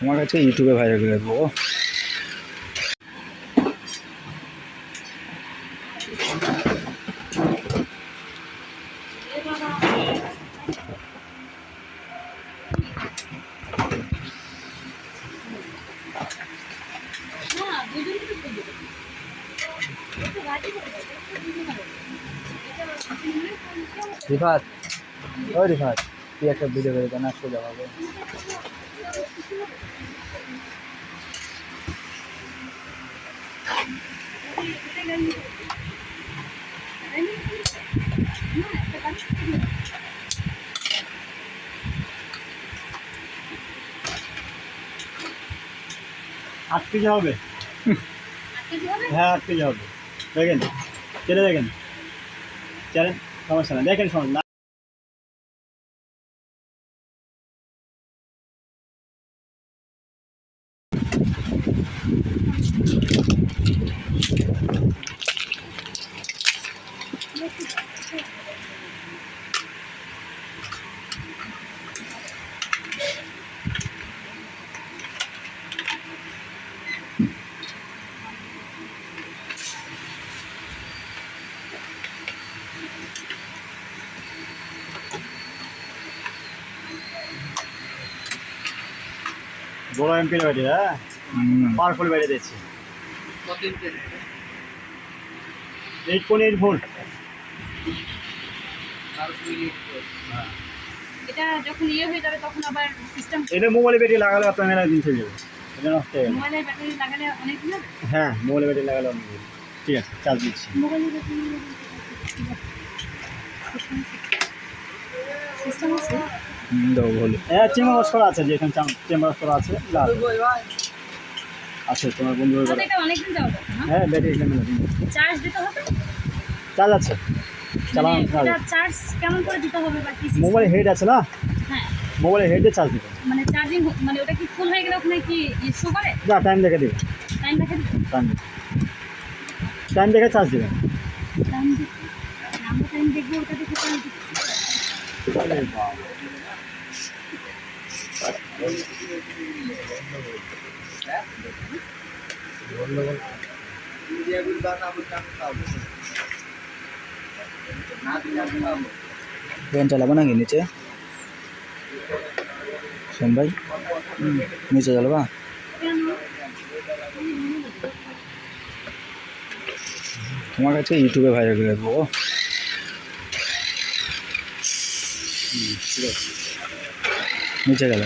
তোমার কাছে ইউটিউবে ভাইরাল করে দেবো। রিফাত, ওই রিফাত, তুই একটা ভিডিও করে দেন, আসলে যাওয়া হবে। আট কেজি হবে, হ্যাঁ 8 কেজি হবে। দেখেন চেলে দেখেন, চেলেন, সমস্যা না, দেখেন সমস্যা না। বড় এমপির ব্যাটারি, হ্যাঁ পাওয়ারফুল ব্যাটারি দিচ্ছি, 8.8 ভোল্ট। এটা যখন হয়ে যাবে তখন আবার সিস্টেম, এটা মোবাইলে ব্যাটারি লাগালে আপনার মেলা দিন চলে যাবে, এটা নষ্ট হয়ে গেল। মোবাইলের ব্যাটারি লাগালে অনেক দিন হবে। হ্যাঁ মোবাইলে ব্যাটারি লাগালে অনেক দিন। ঠিক আছে, চার্জ দিচ্ছি। মোবাইলের ব্যাটারি সিস্টেম আছে। দাও বলে। হ্যাঁ চেম্বার বক্স করা আছে, যেখানে চেম্বার বক্স করা আছে আছে তোমার বন্ধু। তাহলে এটা অনেক দিন যাবে না? হ্যাঁ ব্যাটারি এখানে চার্জ দিতে হবে। চার্জ আছে, চালানো এটা চার্জ কেমন করে দিতে হবে বা কি? মোবাইল হেড আছে না, হ্যাঁ মোবাইলের হেডে চার্জ দিতে মানে চার্জিং, মানে ওটা কি ফুল হয়ে গেলে ওখানে কি শো করে? যা টাইম দেখে দিবে, টাইম দেখে দিতে, টাইম দেখে চার্জ দিবেন। টাইম দেখে আমরা টাইম দেখবো, ওটা দেখে টাইম দেখবো। ফ্যান চালাবো নাকি নিচে? শোন ভাই, নিচে চালাবা? তোমার কাছে ইউটিউবে ভাইরাল করে দেবো। নিচে গেল।